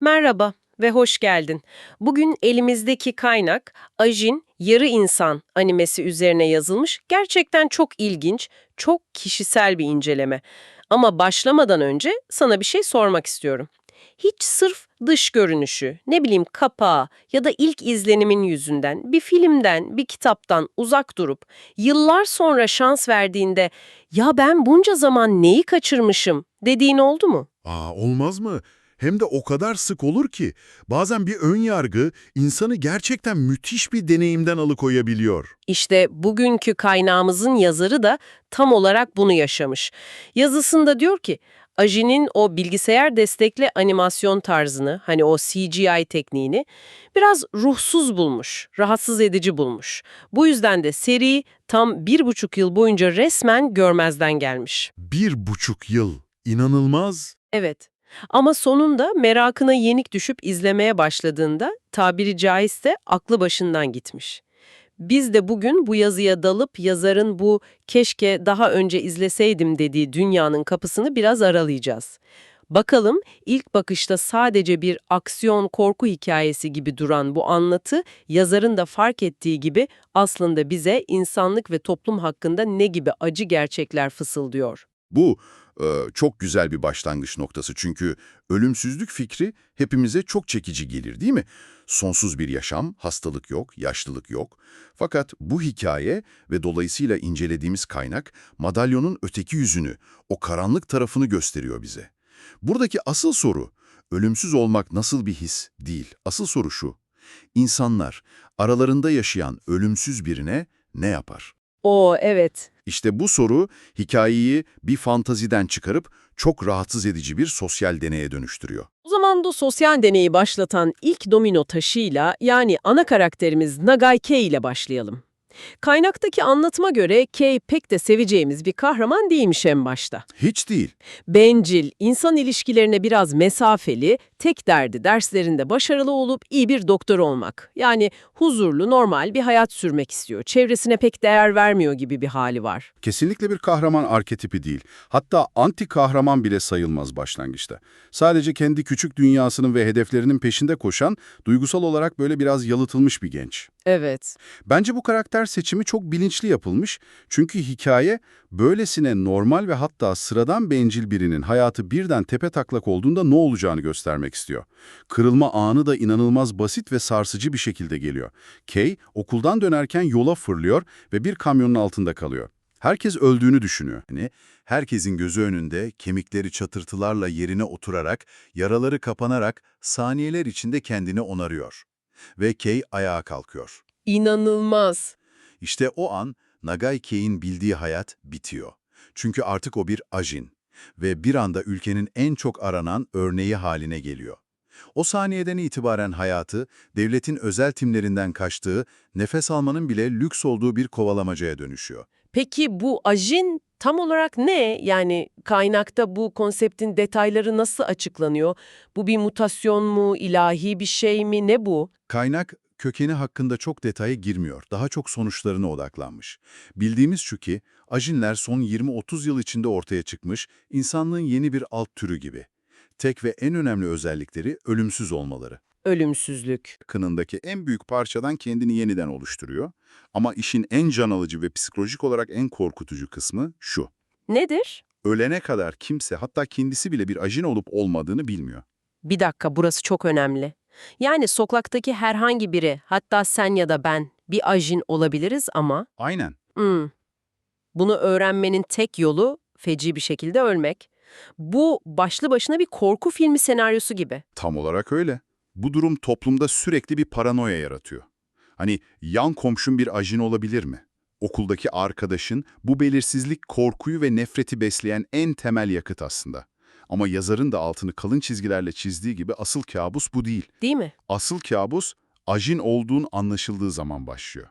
Merhaba ve hoş geldin. Bugün elimizdeki kaynak Ajin Yarı İnsan animesi üzerine yazılmış. Gerçekten çok ilginç, çok kişisel bir inceleme. Ama başlamadan önce sana bir şey sormak istiyorum. Hiç sırf dış görünüşü, ne bileyim kapağı ya da ilk izlenimin yüzünden bir filmden, bir kitaptan uzak durup yıllar sonra şans verdiğinde "Ya ben bunca zaman neyi kaçırmışım?" dediğin oldu mu? Olmaz mı? Hem de o kadar sık olur ki bazen bir ön yargı insanı gerçekten müthiş bir deneyimden alıkoyabiliyor. İşte bugünkü kaynağımızın yazarı da tam olarak bunu yaşamış. Yazısında diyor ki, Ajin'in o bilgisayar destekli animasyon tarzını, hani o CGI tekniğini biraz ruhsuz bulmuş, rahatsız edici bulmuş. Bu yüzden de seri tam 1,5 yıl boyunca resmen görmezden gelmiş. 1,5 yıl. İnanılmaz. Evet. Ama sonunda merakına yenik düşüp izlemeye başladığında tabiri caizse aklı başından gitmiş. Biz de bugün bu yazıya dalıp yazarın bu "keşke daha önce izleseydim" dediği dünyanın kapısını biraz aralayacağız. Bakalım ilk bakışta sadece bir aksiyon korku hikayesi gibi duran bu anlatı, yazarın da fark ettiği gibi aslında bize insanlık ve toplum hakkında ne gibi acı gerçekler fısıldıyor. Bu çok güzel bir başlangıç noktası çünkü ölümsüzlük fikri hepimize çok çekici gelir, değil mi? Sonsuz bir yaşam, hastalık yok, yaşlılık yok. Fakat bu hikaye ve dolayısıyla incelediğimiz kaynak madalyonun öteki yüzünü, o karanlık tarafını gösteriyor bize. Buradaki asıl soru, ölümsüz olmak nasıl bir his değil. Asıl soru şu, insanlar aralarında yaşayan ölümsüz birine ne yapar? Oo, evet. İşte bu soru hikayeyi bir fantaziden çıkarıp çok rahatsız edici bir sosyal deneye dönüştürüyor. O zaman da sosyal deneyi başlatan ilk domino taşıyla, yani ana karakterimiz Nagai Kei ile başlayalım. Kaynaktaki anlatıma göre Kei pek de seveceğimiz bir kahraman değilmiş en başta. Hiç değil. Bencil, insan ilişkilerine biraz mesafeli, tek derdi derslerinde başarılı olup iyi bir doktor olmak. Yani huzurlu, normal bir hayat sürmek istiyor. Çevresine pek değer vermiyor gibi bir hali var. Kesinlikle bir kahraman arketipi değil. Hatta anti kahraman bile sayılmaz başlangıçta. Sadece kendi küçük dünyasının ve hedeflerinin peşinde koşan, duygusal olarak böyle biraz yalıtılmış bir genç. Evet. Bence bu karakter seçimi çok bilinçli yapılmış. Çünkü hikaye böylesine normal ve hatta sıradan bencil birinin hayatı birden tepetaklak olduğunda ne olacağını göstermek istiyor. Kırılma anı da inanılmaz basit ve sarsıcı bir şekilde geliyor. Kay okuldan dönerken yola fırlıyor ve bir kamyonun altında kalıyor. Herkes öldüğünü düşünüyor. Herkesin gözü önünde kemikleri çatırtılarla yerine oturarak, yaraları kapanarak saniyeler içinde kendini onarıyor. Ve Kei ayağa kalkıyor. İnanılmaz. İşte o an Nagai Kei'in bildiği hayat bitiyor. Çünkü artık o bir ajin ve bir anda ülkenin en çok aranan örneği haline geliyor. O saniyeden itibaren hayatı, devletin özel timlerinden kaçtığı, nefes almanın bile lüks olduğu bir kovalamacaya dönüşüyor. Peki bu ajin tam olarak ne? Yani kaynakta bu konseptin detayları nasıl açıklanıyor? Bu bir mutasyon mu, ilahi bir şey mi, ne bu? Kaynak, kökeni hakkında çok detaya girmiyor, daha çok sonuçlarına odaklanmış. Bildiğimiz şu ki, ajinler son 20-30 yıl içinde ortaya çıkmış, insanlığın yeni bir alt türü gibi. Tek ve en önemli özellikleri ölümsüz olmaları. Ölümsüzlük. Kınındaki en büyük parçadan kendini yeniden oluşturuyor. Ama işin en can alıcı ve psikolojik olarak en korkutucu kısmı şu. Nedir? Ölene kadar kimse, hatta kendisi bile bir ajin olup olmadığını bilmiyor. Bir dakika, burası çok önemli. Yani sokaktaki herhangi biri, hatta sen ya da ben bir ajin olabiliriz ama Aynen. hmm, bunu öğrenmenin tek yolu feci bir şekilde ölmek. Bu başlı başına bir korku filmi senaryosu gibi. Tam olarak öyle. Bu durum toplumda sürekli bir paranoya yaratıyor. Hani yan komşun bir ajin olabilir mi? Okuldaki arkadaşın, bu belirsizlik korkuyu ve nefreti besleyen en temel yakıt aslında. Ama yazarın da altını kalın çizgilerle çizdiği gibi asıl kabus bu değil. Değil mi? Asıl kabus, ajin olduğun anlaşıldığı zaman başlıyor.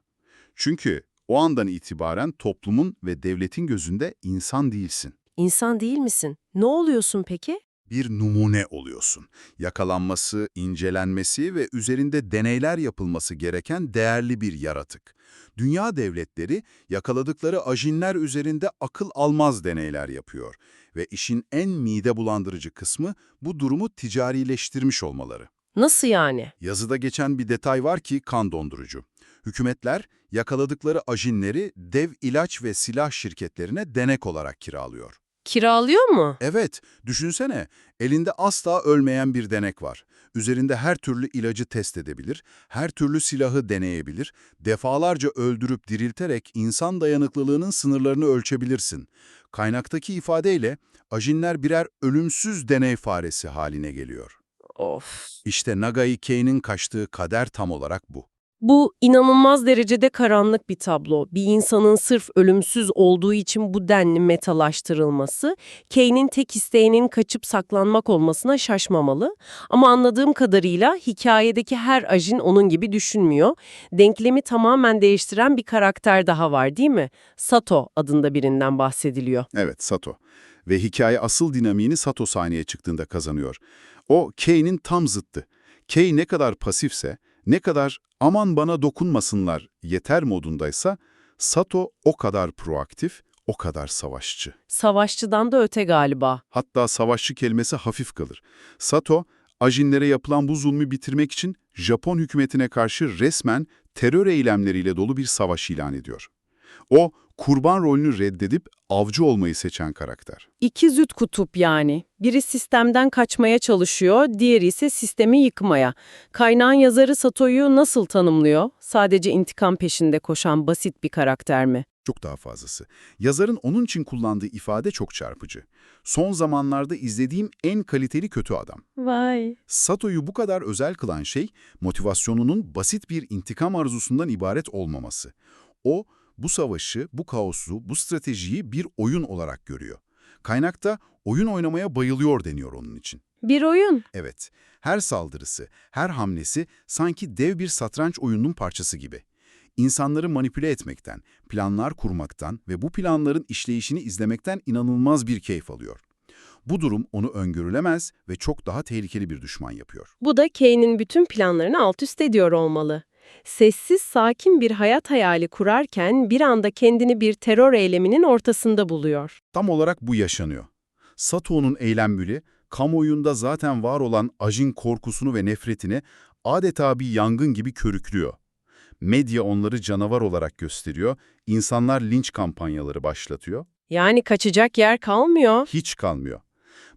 Çünkü o andan itibaren toplumun ve devletin gözünde insan değilsin. İnsan değil misin? Ne oluyorsun peki? Bir numune oluyorsun. Yakalanması, incelenmesi ve üzerinde deneyler yapılması gereken değerli bir yaratık. Dünya devletleri yakaladıkları ajinler üzerinde akıl almaz deneyler yapıyor. Ve işin en mide bulandırıcı kısmı bu durumu ticarileştirmiş olmaları. Nasıl yani? Yazıda geçen bir detay var ki kan dondurucu. Hükümetler yakaladıkları ajinleri dev ilaç ve silah şirketlerine denek olarak kiralıyor. Kiralıyor mu? Evet, düşünsene, elinde asla ölmeyen bir denek var. Üzerinde her türlü ilacı test edebilir, her türlü silahı deneyebilir, defalarca öldürüp dirilterek insan dayanıklılığının sınırlarını ölçebilirsin. Kaynaktaki ifadeyle ajinler birer ölümsüz deney faresi haline geliyor. Of. İşte Nagai Kei'nin kaçtığı kader tam olarak bu. Bu inanılmaz derecede karanlık bir tablo. Bir insanın sırf ölümsüz olduğu için bu denli metalaştırılması, Kane'in tek isteğinin kaçıp saklanmak olmasına şaşmamalı. Ama anladığım kadarıyla hikayedeki her ajin onun gibi düşünmüyor. Denklemi tamamen değiştiren bir karakter daha var, değil mi? Sato adında birinden bahsediliyor. Evet, Sato. Ve hikaye asıl dinamiğini Sato sahneye çıktığında kazanıyor. O, Kei'nin tam zıttı. Kei ne kadar pasifse, ne kadar aman bana dokunmasınlar yeter modundaysa, Sato o kadar proaktif, o kadar savaşçı. Savaşçıdan da öte galiba. Hatta savaşçı kelimesi hafif kalır. Sato, ajinlere yapılan bu zulmü bitirmek için Japon hükümetine karşı resmen terör eylemleriyle dolu bir savaş ilan ediyor. O, kurban rolünü reddedip avcı olmayı seçen karakter. İki zıt kutup yani. Biri sistemden kaçmaya çalışıyor, diğeri ise sistemi yıkmaya. Kaynağın yazarı Sato'yu nasıl tanımlıyor? Sadece intikam peşinde koşan basit bir karakter mi? Çok daha fazlası. Yazarın onun için kullandığı ifade çok çarpıcı. Son zamanlarda izlediğim en kaliteli kötü adam. Vay. Sato'yu bu kadar özel kılan şey, motivasyonunun basit bir intikam arzusundan ibaret olmaması. O, bu savaşı, bu kaosu, bu stratejiyi bir oyun olarak görüyor. Kaynakta oyun oynamaya bayılıyor deniyor onun için. Bir oyun. Evet, her saldırısı, her hamlesi sanki dev bir satranç oyununun parçası gibi. İnsanları manipüle etmekten, planlar kurmaktan ve bu planların işleyişini izlemekten inanılmaz bir keyif alıyor. Bu durum onu öngörülemez ve çok daha tehlikeli bir düşman yapıyor. Bu da Kane'in bütün planlarını alt üst ediyor olmalı. Sessiz, sakin bir hayat hayali kurarken bir anda kendini bir terör eyleminin ortasında buluyor. Tam olarak bu yaşanıyor. Sato'nun eylembülü, kamuoyunda zaten var olan ajin korkusunu ve nefretini adeta bir yangın gibi körüklüyor. Medya onları canavar olarak gösteriyor, insanlar linç kampanyaları başlatıyor. Yani kaçacak yer kalmıyor. Hiç kalmıyor.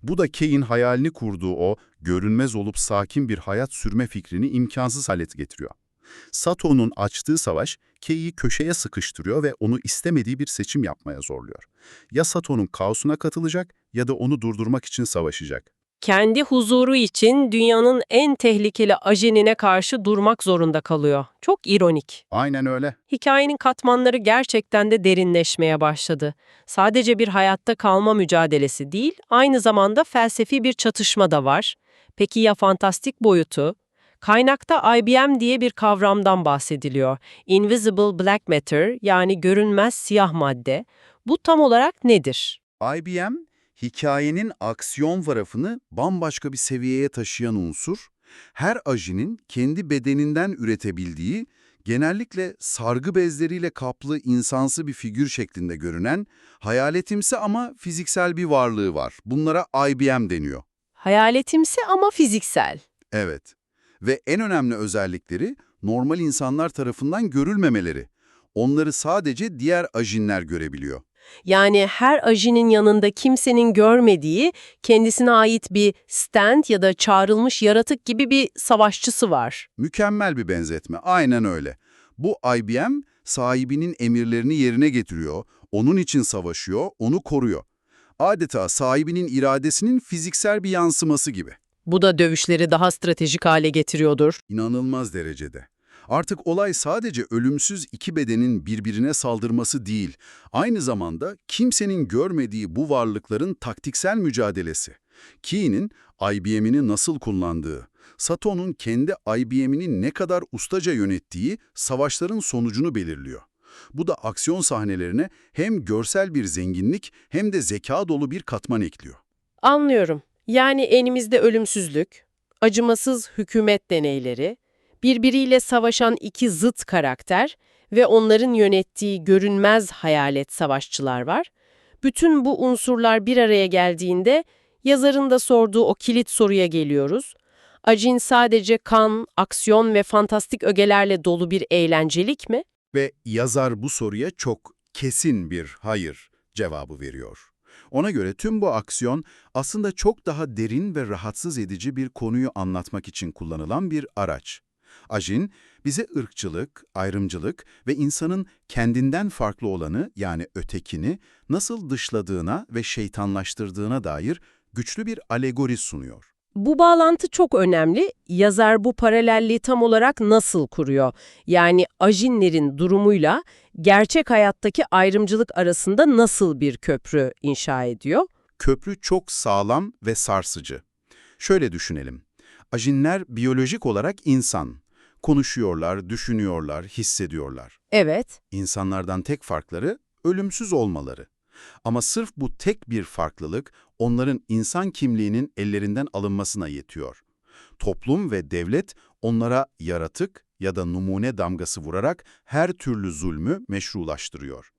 Bu da Kei'nin hayalini kurduğu o görünmez olup sakin bir hayat sürme fikrini imkansız hale getiriyor. Sato'nun açtığı savaş Kei'yi köşeye sıkıştırıyor ve onu istemediği bir seçim yapmaya zorluyor. Ya Sato'nun kaosuna katılacak ya da onu durdurmak için savaşacak. Kendi huzuru için dünyanın en tehlikeli ajenine karşı durmak zorunda kalıyor. Çok ironik. Aynen öyle. Hikayenin katmanları gerçekten de derinleşmeye başladı. Sadece bir hayatta kalma mücadelesi değil, aynı zamanda felsefi bir çatışma da var. Peki ya fantastik boyutu? Kaynakta IBM diye bir kavramdan bahsediliyor. Invisible Black Matter, yani görünmez siyah madde. Bu tam olarak nedir? IBM, hikayenin aksiyon tarafını bambaşka bir seviyeye taşıyan unsur, her ajinin kendi bedeninden üretebildiği, genellikle sargı bezleriyle kaplı insansı bir figür şeklinde görünen, hayaletimsi ama fiziksel bir varlığı var. Bunlara IBM deniyor. Hayaletimsi ama fiziksel. Evet. Ve en önemli özellikleri normal insanlar tarafından görülmemeleri. Onları sadece diğer ajinler görebiliyor. Yani her ajinin yanında kimsenin görmediği, kendisine ait bir stand ya da çağrılmış yaratık gibi bir savaşçısı var. Mükemmel bir benzetme, aynen öyle. Bu IBM, sahibinin emirlerini yerine getiriyor, onun için savaşıyor, onu koruyor. Adeta sahibinin iradesinin fiziksel bir yansıması gibi. Bu da dövüşleri daha stratejik hale getiriyordur. İnanılmaz derecede. Artık olay sadece ölümsüz iki bedenin birbirine saldırması değil, aynı zamanda kimsenin görmediği bu varlıkların taktiksel mücadelesi. Kei'nin IBM'ini nasıl kullandığı, Sato'nun kendi IBM'ini ne kadar ustaca yönettiği savaşların sonucunu belirliyor. Bu da aksiyon sahnelerine hem görsel bir zenginlik hem de zeka dolu bir katman ekliyor. Anlıyorum. Yani elimizde ölümsüzlük, acımasız hükümet deneyleri, birbiriyle savaşan iki zıt karakter ve onların yönettiği görünmez hayalet savaşçılar var. Bütün bu unsurlar bir araya geldiğinde yazarın da sorduğu o kilit soruya geliyoruz. Ajin sadece kan, aksiyon ve fantastik ögelerle dolu bir eğlencelik mi? Ve yazar bu soruya çok kesin bir hayır cevabı veriyor. Ona göre tüm bu aksiyon aslında çok daha derin ve rahatsız edici bir konuyu anlatmak için kullanılan bir araç. Ajin, bize ırkçılık, ayrımcılık ve insanın kendinden farklı olanı yani ötekini nasıl dışladığına ve şeytanlaştırdığına dair güçlü bir alegori sunuyor. Bu bağlantı çok önemli. Yazar bu paralelliği tam olarak nasıl kuruyor? Yani ajinlerin durumuyla gerçek hayattaki ayrımcılık arasında nasıl bir köprü inşa ediyor? Köprü çok sağlam ve sarsıcı. Şöyle düşünelim. Ajinler biyolojik olarak insan. Konuşuyorlar, düşünüyorlar, hissediyorlar. Evet. İnsanlardan tek farkları ölümsüz olmaları. Ama sırf bu tek bir farklılık onların insan kimliğinin ellerinden alınmasına yetiyor. Toplum ve devlet onlara yaratık ya da numune damgası vurarak her türlü zulmü meşrulaştırıyor.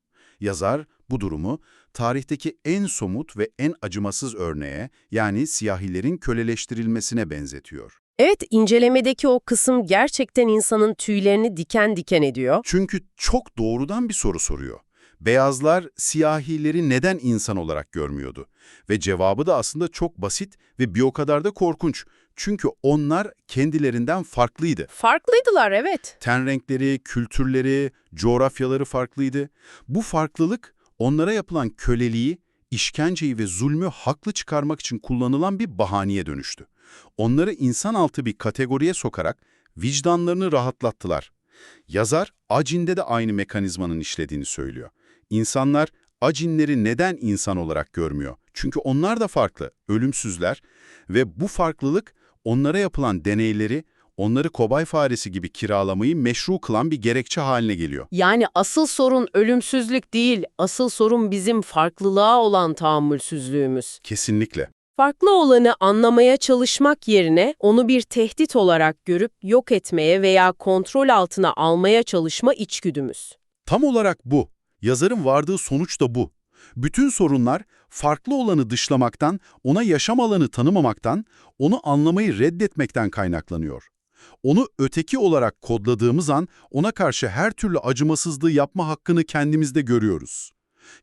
Yazar bu durumu tarihteki en somut ve en acımasız örneğe, yani siyahilerin köleleştirilmesine benzetiyor. Evet, incelemedeki o kısım gerçekten insanın tüylerini diken diken ediyor. Çünkü çok doğrudan bir soru soruyor. Beyazlar siyahileri neden insan olarak görmüyordu? Ve cevabı da aslında çok basit ve bir o kadar da korkunç. Çünkü onlar kendilerinden farklıydı. Farklıydılar, evet. Ten renkleri, kültürleri, coğrafyaları farklıydı. Bu farklılık onlara yapılan köleliği, işkenceyi ve zulmü haklı çıkarmak için kullanılan bir bahaneye dönüştü. Onları insanaltı bir kategoriye sokarak vicdanlarını rahatlattılar. Yazar, Ajin'de de aynı mekanizmanın işlediğini söylüyor. İnsanlar Ajinleri neden insan olarak görmüyor? Çünkü onlar da farklı, ölümsüzler ve bu farklılık onlara yapılan deneyleri, onları kobay faresi gibi kiralamayı meşru kılan bir gerekçe haline geliyor. Yani asıl sorun ölümsüzlük değil, asıl sorun bizim farklılığa olan tahammülsüzlüğümüz. Kesinlikle. Farklı olanı anlamaya çalışmak yerine onu bir tehdit olarak görüp yok etmeye veya kontrol altına almaya çalışma içgüdümüz. Tam olarak bu. Yazarın vardığı sonuç da bu. Bütün sorunlar farklı olanı dışlamaktan, ona yaşam alanı tanımamaktan, onu anlamayı reddetmekten kaynaklanıyor. Onu öteki olarak kodladığımız an ona karşı her türlü acımasızlığı yapma hakkını kendimizde görüyoruz.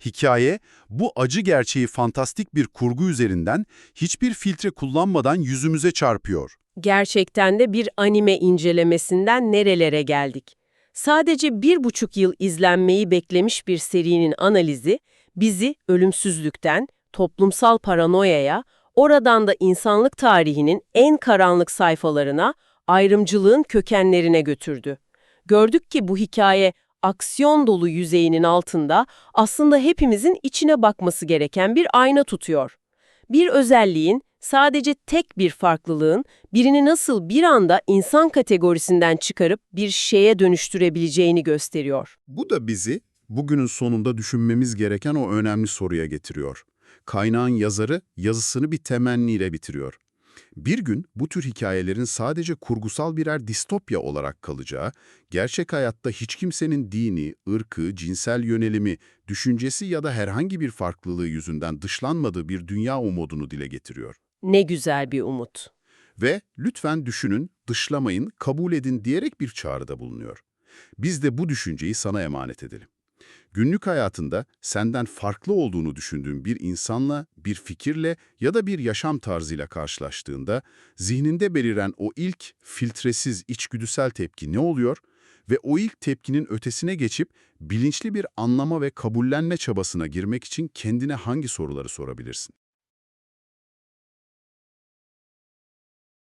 Hikaye, bu acı gerçeği fantastik bir kurgu üzerinden hiçbir filtre kullanmadan yüzümüze çarpıyor. Gerçekten de bir anime incelemesinden nerelere geldik? Sadece 1,5 yıl izlenmeyi beklemiş bir serinin analizi bizi ölümsüzlükten toplumsal paranoyaya, oradan da insanlık tarihinin en karanlık sayfalarına, ayrımcılığın kökenlerine götürdü. Gördük ki bu hikaye aksiyon dolu yüzeyinin altında aslında hepimizin içine bakması gereken bir ayna tutuyor. Bir özelliğin, sadece tek bir farklılığın birini nasıl bir anda insan kategorisinden çıkarıp bir şeye dönüştürebileceğini gösteriyor. Bu da bizi bugünün sonunda düşünmemiz gereken o önemli soruya getiriyor. Kaynağın yazarı yazısını bir temenniyle bitiriyor. Bir gün bu tür hikayelerin sadece kurgusal birer distopya olarak kalacağı, gerçek hayatta hiç kimsenin dini, ırkı, cinsel yönelimi, düşüncesi ya da herhangi bir farklılığı yüzünden dışlanmadığı bir dünya umudunu dile getiriyor. Ne güzel bir umut. Ve lütfen düşünün, dışlamayın, kabul edin diyerek bir çağrıda bulunuyor. Biz de bu düşünceyi sana emanet edelim. Günlük hayatında senden farklı olduğunu düşündüğün bir insanla, bir fikirle ya da bir yaşam tarzıyla karşılaştığında zihninde beliren o ilk filtresiz içgüdüsel tepki ne oluyor ve o ilk tepkinin ötesine geçip bilinçli bir anlama ve kabullenme çabasına girmek için kendine hangi soruları sorabilirsin?